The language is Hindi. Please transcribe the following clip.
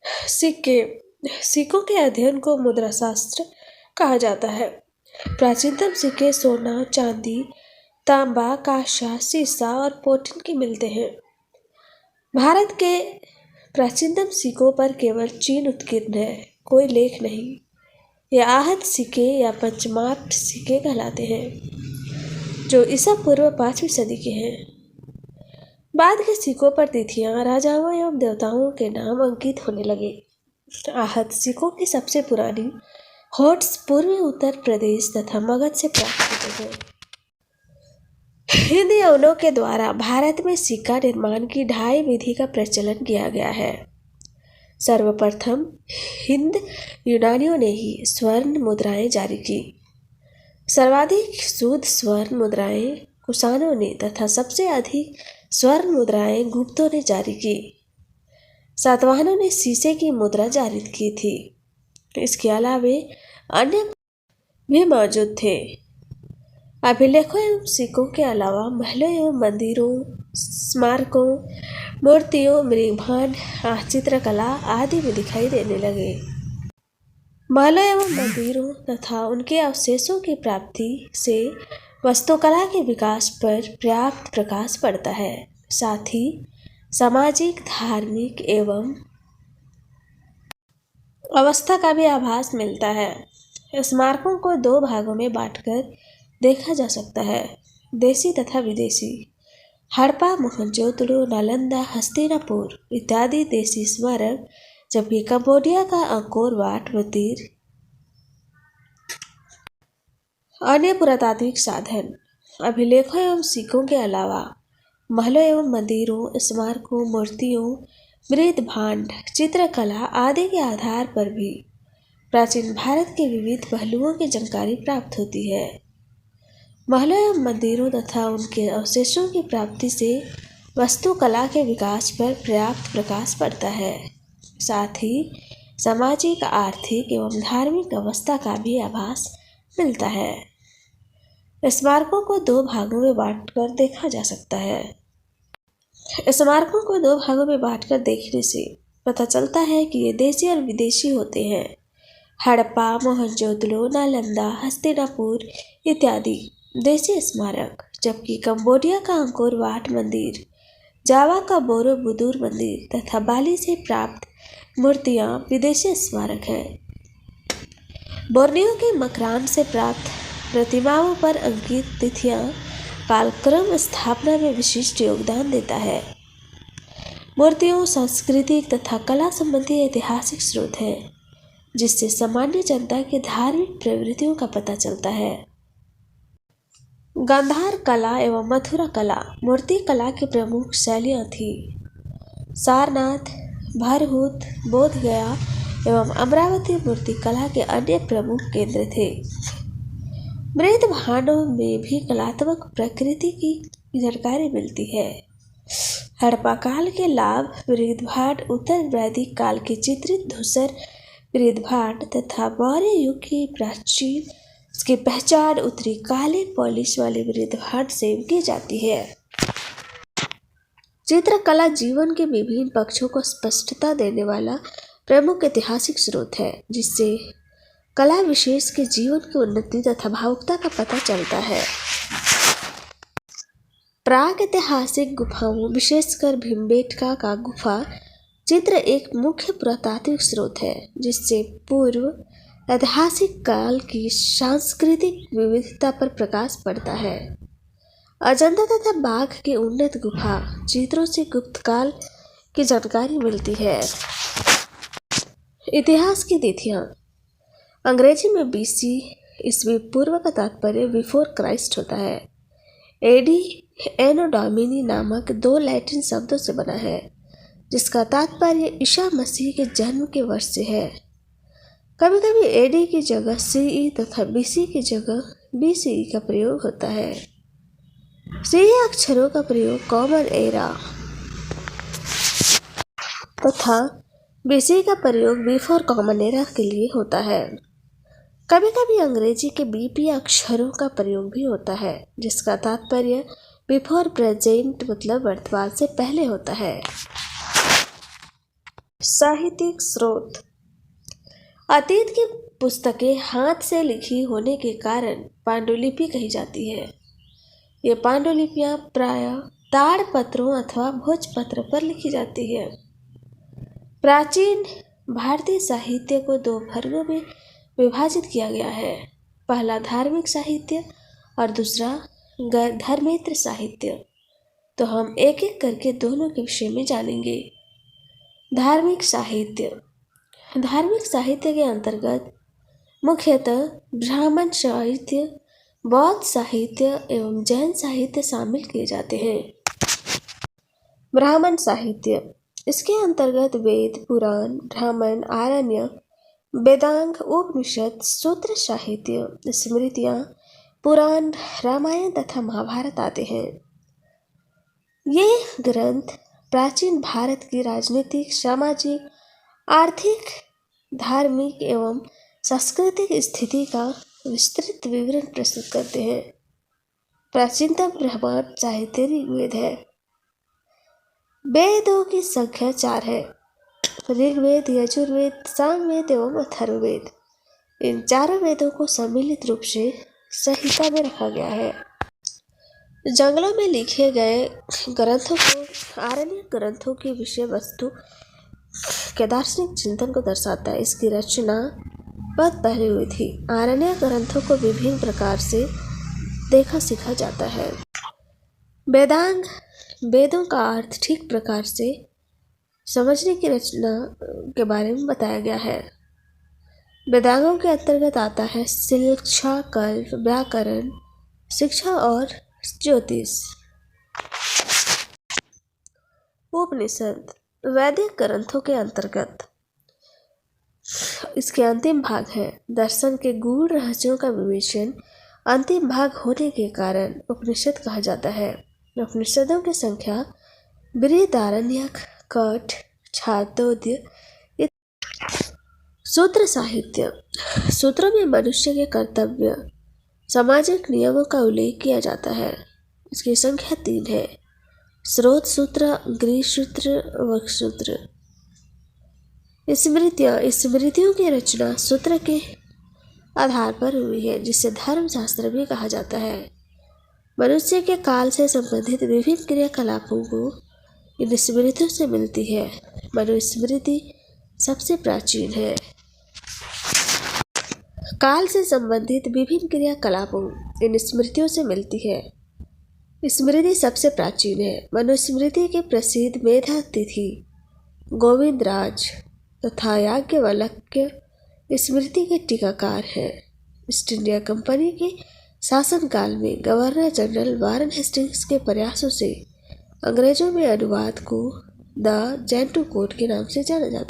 सिक्के। सिक्कों के अध्ययन को मुद्रा शास्त्र कहा जाता है। प्राचीनतम सिक्के सोना, चांदी, तांबा, कांसा, सीसा और पोटिन के मिलते हैं। भारत के प्राचीनतम सिक्कों पर केवल चीन उत्कीर्ण है, कोई लेख नहीं। ये आहत सिक्के या पंचमार्क सिक्के कहलाते हैं, जो ईसा पूर्व 5वीं सदी के हैं। बाद के सिक्कों पर तिथियां, राजाओं एवं देवताओं के नाम अंकित होने लगे। आहत सिक्कों की सबसे पुरानी होट्स पूर्वी उत्तर प्रदेश तथा मगध से प्राप्त होते हैं। हिंद यवनों के द्वारा भारत में सिक्का निर्माण की 2 विधि का प्रचलन किया गया है। सर्वप्रथम हिंद यूनानियों ने ही स्वर्ण मुद्राएं जारी की। सर्वाधिक शुद्ध स्वर्ण मुद्राएं कुषाणों ने तथा सबसे अधिक स्वर्ण मुद्राएं गुप्तों ने जारी की। सातवाहनों ने शीशे की मुद्रा जारी की थी। इसके अलावे अन्य भी मौजूद थे। अभिलेखों एवं सिक्कों के अलावा महलों एवं मंदिरों, स्मारकों, मूर्तियों, मृगभांड, चित्रकला आदि भी दिखाई देने लगे। महलों एवं मंदिरों तथा उनके अवशेषों की प्राप्ति से वास्तुकला के विकास पर पर्याप्त प्रकाश पड़ता है। साथ ही सामाजिक, धार्मिक एवं अवस्था का भी आभास मिलता है। स्मारकों को 2 भागों में बांटकर देखा जा सकता है, देशी तथा विदेशी। हड़प्पा, मोहनजोदड़ो, नालंदा, हस्तिनापुर इत्यादि देशी स्मारक, जबकि कंबोडिया का अंकोर वाट मंदिर अन्य पुरातात्विक साधन। अभिलेखों एवं सिक्कों के अलावा महलों एवं मंदिरों, स्मारकों, मूर्तियों, मृद्भांड, चित्रकला आदि के आधार पर भी प्राचीन भारत के विविध पहलुओं की जानकारी प्राप्त होती है। महलों एवं मंदिरों तथा उनके अवशेषों की प्राप्ति से वास्तुकला के विकास पर पर्याप्त प्रकाश पड़ता है। साथ ही सामाजिक, आर्थिक एवं धार्मिक अवस्था का भी आभास मिलता है। स्मारकों को 2 भागों में बांटकर देखा जा सकता है। स्मारकों को 2 भागों में बांटकर देखने से पता चलता है कि ये देशी और विदेशी होते हैं। हड़प्पा, मोहनजोदड़ो, नालंदा, हस्तिनापुर इत्यादि देशी स्मारक, जबकि कंबोडिया का अंकोर वाट मंदिर, जावा का बोरोबुदुर मंदिर तथा बाली से प्राप्त मूर्तियां विदेशी स्मारक हैं। बोर्नियो के मकरान से प्राप्त प्रतिमाओं पर अंकित तिथियां कालक्रम स्थापना में विशिष्ट योगदान देता है। मूर्तियों सांस्कृतिक तथा कला संबंधी ऐतिहासिक स्रोत है, जिससे सामान्य जनता की धार्मिक प्रवृत्तियों का पता चलता है। गांधार कला एवं मथुरा कला मूर्ति कला की प्रमुख शैलियाँ थी। सारनाथ, भरहुत, बोधगया एवं अमरावती मूर्ति कला के अन्य प्रमुख केंद्र थे। मृद्भांडों में भी कलात्मक प्रकृति की जानकारी मिलती है। हड़प्पा काल के लाभ मृद्भांड, उत्तर वैदिक काल के चित्रित धूसर मृद्भांड तथा मौर्य युग की प्राचीन की पहचान उत्तरी कालीन पॉलिश वाले मृद्भांड से की जाती है। चित्रकला जीवन के विभिन्न पक्षों को स्पष्टता देने वाला प्रमुख ऐतिहासिक स्रोत है, जिससे कला विशेष के जीवन की उन्नति तथा भावुकता का पता चलता है। प्रागैतिहासिक गुफाओं, विशेषकर भीमबेटका का गुफा चित्र एक मुख्य पुरातात्विक स्रोत है, जिससे पूर्व ऐतिहासिक काल की सांस्कृतिक विविधता पर प्रकाश पड़ता है। अजंता तथा बाघ के उन्नत गुफा चित्रों से गुप्त काल की जानकारी मिलती है। इतिहास की तिथियां। अंग्रेजी में BC ईस्वी पूर्व का तात्पर्य बिफोर क्राइस्ट होता है। AD एनो डोमिनी नामक 2 लैटिन शब्दों से बना है, जिसका तात्पर्य ईसा मसीह के जन्म के वर्ष से है। कभी कभी AD की जगह CE तथा BC की जगह BCE का प्रयोग होता है। CE अक्षरों का प्रयोग कॉमन एरा तथा BC का प्रयोग बिफोर कॉमन एरा के लिए होता है। कभी कभी अंग्रेजी के BP अक्षरों का प्रयोग भी होता है, जिसका तात्पर्य बिफोर प्रेजेंट मतलब वर्तमान से पहले होता है। साहित्यिक स्रोत। अतीत की पुस्तकें हाथ से लिखी होने के कारण पांडुलिपि कही जाती है। ये पांडुलिपियां प्रायः ताड़पत्रों अथवा भोजपत्र पर लिखी जाती है। प्राचीन भारतीय साहित्य को दो वर्गों में विभाजित किया गया है। पहला धार्मिक साहित्य और दूसरा धर्मेतर साहित्य। तो हम एक एक करके दोनों के विषय में जानेंगे। धार्मिक साहित्य। धार्मिक साहित्य के अंतर्गत मुख्यतः ब्राह्मण साहित्य, बौद्ध साहित्य एवं जैन साहित्य शामिल किए जाते हैं। ब्राह्मण साहित्य, इसके अंतर्गत वेद, पुराण, ब्राह्मण, आरण्यक, वेदांग, उपनिषद, सूत्र साहित्य, स्मृतियाँ, पुराण, रामायण तथा महाभारत आते हैं। ये ग्रंथ प्राचीन भारत की राजनीतिक, सामाजिक, आर्थिक, धार्मिक एवं सांस्कृतिक स्थिति का विस्तृत विवरण प्रस्तुत करते हैं। प्राचीनतम ब्राह्मण साहित्य ऋग्वेद है। वेदों की संख्या 4 है। ऋग्वेद, यजुर्वेद, सामवेद एवं अथर्ववेद। इन चारों वेदों को सम्मिलित रूप से संहिता में रखा गया है। जंगलों में लिखे गए ग्रंथों को आरण्यक ग्रंथों की विषय वस्तु के दार्शनिक चिंतन को दर्शाता है। इसकी रचना बहुत पहले हुई थी। आरण्यक ग्रंथों को विभिन्न प्रकार से देखा सीखा जाता है। वेदांग, वेदों का अर्थ ठीक प्रकार से समझने की रचना के बारे में बताया गया है। वेदांगों के अंतर्गत आता है शिक्षा, कल्प, व्याकरण, शिक्षा और ज्योतिष। उपनिषद वैदिक ग्रंथों के अंतर्गत इसके अंतिम भाग है। दर्शन के गूढ़ रहस्यों का विवेचन अंतिम भाग होने के कारण उपनिषद कहा जाता है। उपनिषदों की संख्या बृहदारण्यक, कठ, छांदोग्य। सूत्र साहित्य। सूत्रों में मनुष्य के कर्तव्य, सामाजिक नियमों का उल्लेख किया जाता है। इसकी संख्या 3 है। स्रोत सूत्र, गृह सूत्र, वक्ष सूत्र। स्मृतियाँ, स्मृतियों की रचना सूत्र के आधार पर हुई है, जिसे धर्मशास्त्र भी कहा जाता है। मनुष्य के काल से संबंधित विभिन्न क्रियाकलापों को इन स्मृतियों से मिलती है। मनुस्मृति सबसे प्राचीन है। काल से संबंधित विभिन्न क्रियाकलापों इन स्मृतियों से मिलती है। स्मृति सबसे प्राचीन है। मनुस्मृति के प्रसिद्ध मेधातिथि गोविंदराज तथा याज्ञवल्क्य स्मृति के टीकाकार हैं। ईस्ट इंडिया कंपनी के शासनकाल में गवर्नर जनरल वारन हेस्टिंग्स के प्रयासों से अंग्रेजों में अनुवाद को द जेंटू कोड के नाम से जाना जाता है।